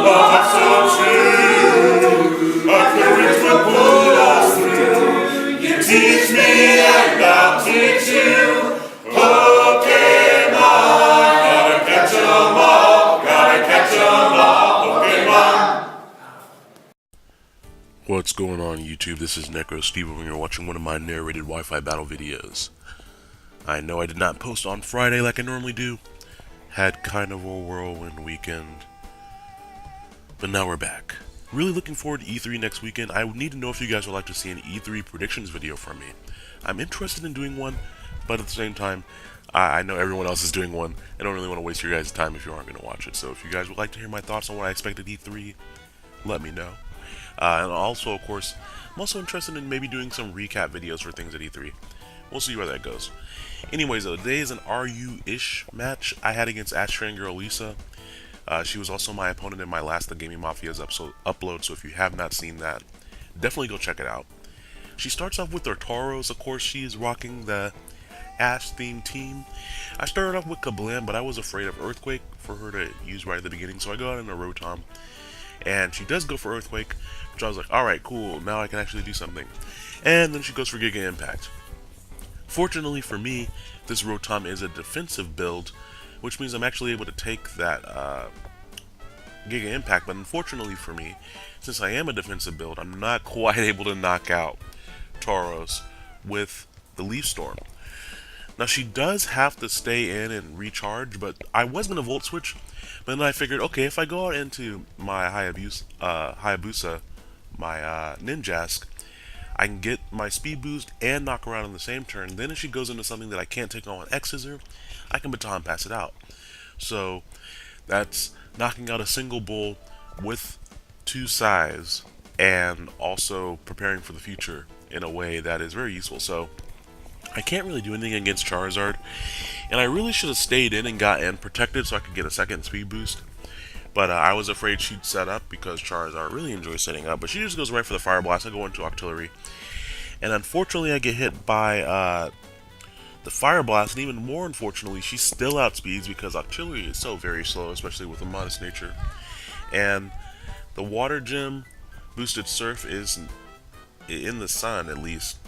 love so true, our courage will pull us through. You teach me and I'll teach you. Pokemon, gotta catch 'em all, gotta catch 'em all, Pokemon. What's going on YouTube? This is Necrostevo and you're watching one of my narrated Wi-Fi battle videos. I know I did not post on Friday like I normally do. Had kind of a whirlwind weekend. But now we're back. Really looking forward to E3 next weekend. I need to know if you guys would like to see an E3 predictions video from me. I'm interested in doing one, but at the same time, I know everyone else is doing one. I don't really want to waste your guys' time if you aren't going to watch it. So if you guys would like to hear my thoughts on what I expect at E3, let me know. And also, of course, I'm also interested in maybe doing some recap videos for things at E3. We'll see where that goes. Anyways, today is an RU-ish match I had against AshFanGirlLisa. She was also my opponent in my last The Gaming Mafia's upload, so if you have not seen that, definitely go check it out. She starts off with her Tauros. Of course, she is rocking the Ash-themed team. I started off with Kablam, but I was afraid of Earthquake for her to use right at the beginning, so I got in a Rotom. And she does go for Earthquake, which I was like, alright, cool, now I can actually do something. And then she goes for Giga Impact. Fortunately for me, this Rotom is a defensive build, which means I'm actually able to take that Giga Impact, but unfortunately for me, since I am a defensive build, I'm not quite able to knock out Tauros with the Leaf Storm. Now she does have to stay in and recharge, but I was going to Volt Switch, but then I figured, okay, if I go out into my Hayabusa, my Ninjask, I can get my speed boost and knock her out on the same turn. Then if she goes into something that I can't take on with X-Scissor, I can baton pass it out. So that's knocking out a single bull with 2 size and also preparing for the future in a way that is very useful. So I can't really do anything against Charizard, and I really should have stayed in and got in protected so I could get a second speed boost. But I was afraid she'd set up because Charizard really enjoys setting up. But she just goes right for the Fire Blast. I go into Octillery. And unfortunately, I get hit by the Fire Blast. And even more unfortunately, she still outspeeds because Octillery is so very slow, especially with a modest nature. And the Water Gem boosted Surf is in the sun, at least,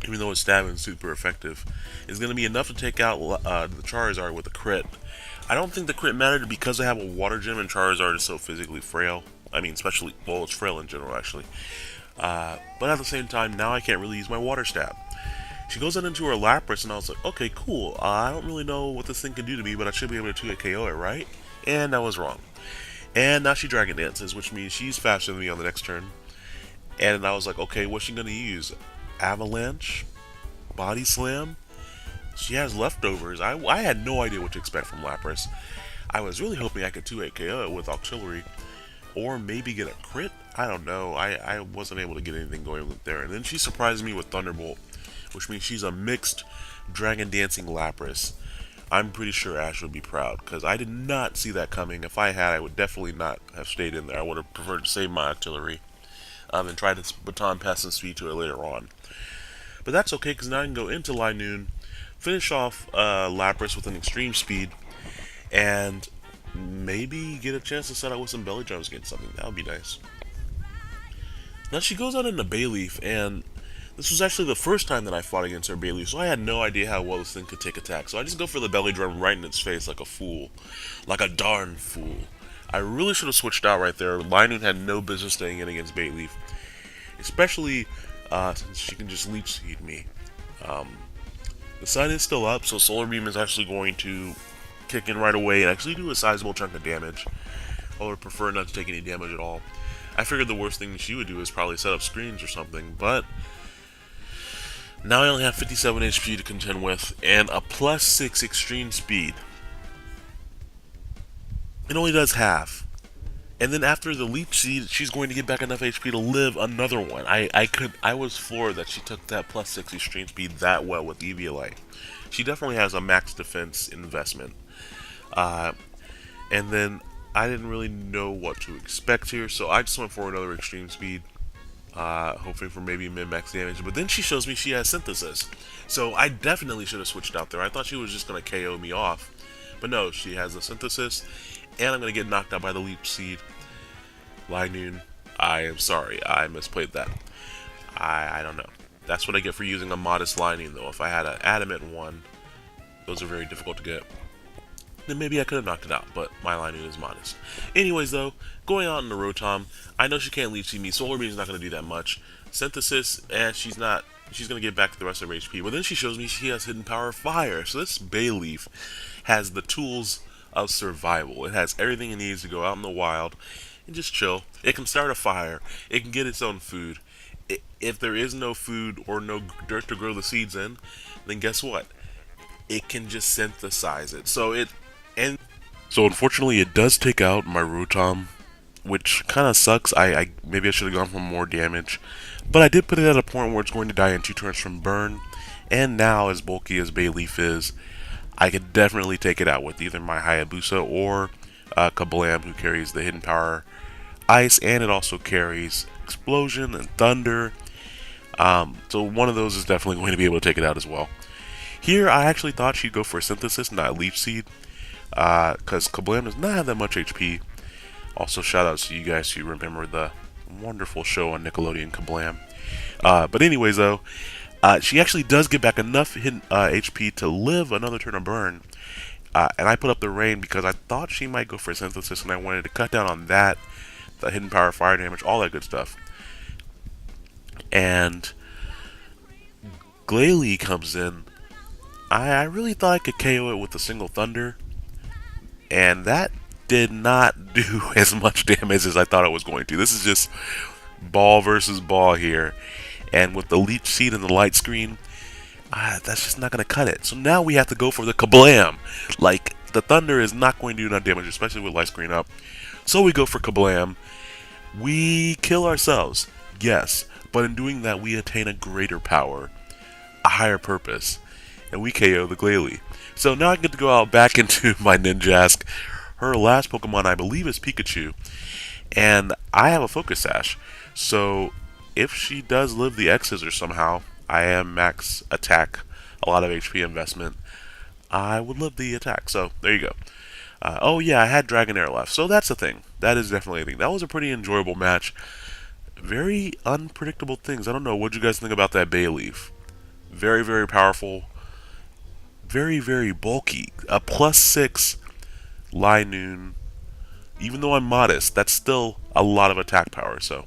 even though it's stabbing super effective, is going to be enough to take out the Charizard with a crit. I don't think the crit mattered because I have a Water Gem and Charizard is so physically frail. I mean, especially, well, it's frail in general, actually. But at the same time, now I can't really use my Water Stab. She goes out into her Lapras, and I was like, okay, cool. I don't really know what this thing can do to me, but I should be able to 2-hit KO it, right? And I was wrong. And now she Dragon Dances, which means she's faster than me on the next turn. And I was like, okay, what's she going to use? Avalanche? Body Slam? She has leftovers. I had no idea what to expect from Lapras. I was really hoping I could 2-hit KO it with Octillery, or maybe get a crit. I don't know. I wasn't able to get anything going there. And then she surprised me with Thunderbolt, which means she's a mixed Dragon Dancing Lapras. I'm pretty sure Ash would be proud, because I did not see that coming. If I had, I would definitely not have stayed in there. I would have preferred to save my Octillery and try to baton pass and speed to it later on. But that's okay, because now I can go into Linoon, finish off Lapras with an extreme speed, and maybe get a chance to set out with some belly drums against something. That would be nice. Now she goes out into Bayleaf, and this was actually the first time that I fought against her Bayleaf, so I had no idea how well this thing could take attack. So I just go for the belly drum right in its face like a fool. Like a darn fool. I really should have switched out right there. Linoon had no business staying in against Bayleaf. Especially since she can just Leech Seed me. The sun is still up, so Solar Beam is actually going to kick in right away and actually do a sizable chunk of damage. I would prefer not to take any damage at all. I figured the worst thing she would do is probably set up screens or something, but now I only have 57 HP to contend with and a +6 extreme speed. It only does half. And then after the Leech Seed, she's going to get back enough HP to live another one. I was floored that she took that +6 extreme speed that well with Eviolite. She definitely has a max defense investment. And then I didn't really know what to expect here, so I just went for another extreme speed, hoping for maybe min-max damage. But then she shows me she has Synthesis, so I definitely should have switched out there. I thought she was just going to KO me off, but no, she has the Synthesis, and I'm going to get knocked out by the Leech Seed. Noon, I am sorry, I misplayed that. I don't know. That's what I get for using a modest Noon, though. If I had an adamant one, those are very difficult to get. Then maybe I could have knocked it out, but my Noon is modest. Anyways, though, going out in the Rotom, I know she can't leech seed me. Solar Beam's not going to do that much. Synthesis, and she's going to get back to the rest of her HP. But then she shows me she has Hidden Power of Fire. So this Bayleaf has the tools of survival. It has everything it needs to go out in the wild and just chill. It can start a fire. It can get its own food. If there is no food or no dirt to grow the seeds in, then guess what? It can just synthesize it. So unfortunately it does take out my Rotom, which kind of sucks. Maybe I should have gone for more damage, but I did put it at a point where it's going to die in 2 turns from burn. And now, as bulky as Bayleaf is, I could definitely take it out with either my Hayabusa or Kablam, who carries the Hidden Power Ice, and it also carries Explosion and Thunder. So one of those is definitely going to be able to take it out as well. Here, I actually thought she'd go for a Synthesis, not Leaf Seed, because Kablam does not have that much HP. Also, shout outs to you guys who remember the wonderful show on Nickelodeon, Kablam. But anyways, though, she actually does get back enough HP to live another turn of burn. And I put up the rain because I thought she might go for a Synthesis, and I wanted to cut down on that, the Hidden Power, Fire damage, all that good stuff. And Glalie comes in. I really thought I could KO it with a single Thunder, and that did not do as much damage as I thought it was going to. This is just ball versus ball here, and with the Leech Seed and the Light Screen, that's just not going to cut it. So now we have to go for the Kablam. Like, the Thunder is not going to do enough damage, especially with Light Screen up. So we go for Kablam. We kill ourselves, yes, but in doing that we attain a greater power, a higher purpose, and we KO the Glalie. So now I get to go out back into my Ninjask. Her last Pokemon, I believe, is Pikachu, and I have a Focus Sash. So if she does live the X-Scissors somehow, I am max attack, a lot of HP investment, I would live the attack. So there you go. Oh yeah, I had Dragonair left, so that's a thing. That is definitely a thing. That was a pretty enjoyable match. Very unpredictable things. I don't know, what you guys think about that Bayleaf? Very, very powerful. Very, very bulky. A +6 Noon. Even though I'm modest, that's still a lot of attack power. So,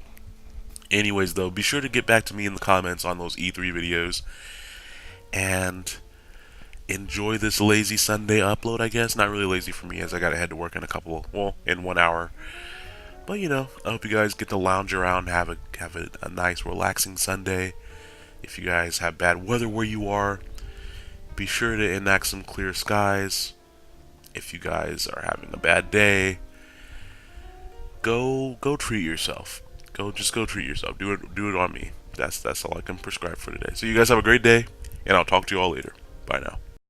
anyways, though, be sure to get back to me in the comments on those E3 videos. And enjoy this lazy Sunday upload, I guess. Not really lazy for me, as I gotta head to work in in 1 hour. But, you know, I hope you guys get to lounge around, have a nice, relaxing Sunday. If you guys have bad weather where you are, be sure to enact some clear skies. If you guys are having a bad day, go treat yourself. Just go treat yourself. Do it on me. That's all I can prescribe for today. So you guys have a great day, and I'll talk to you all later. Bye now.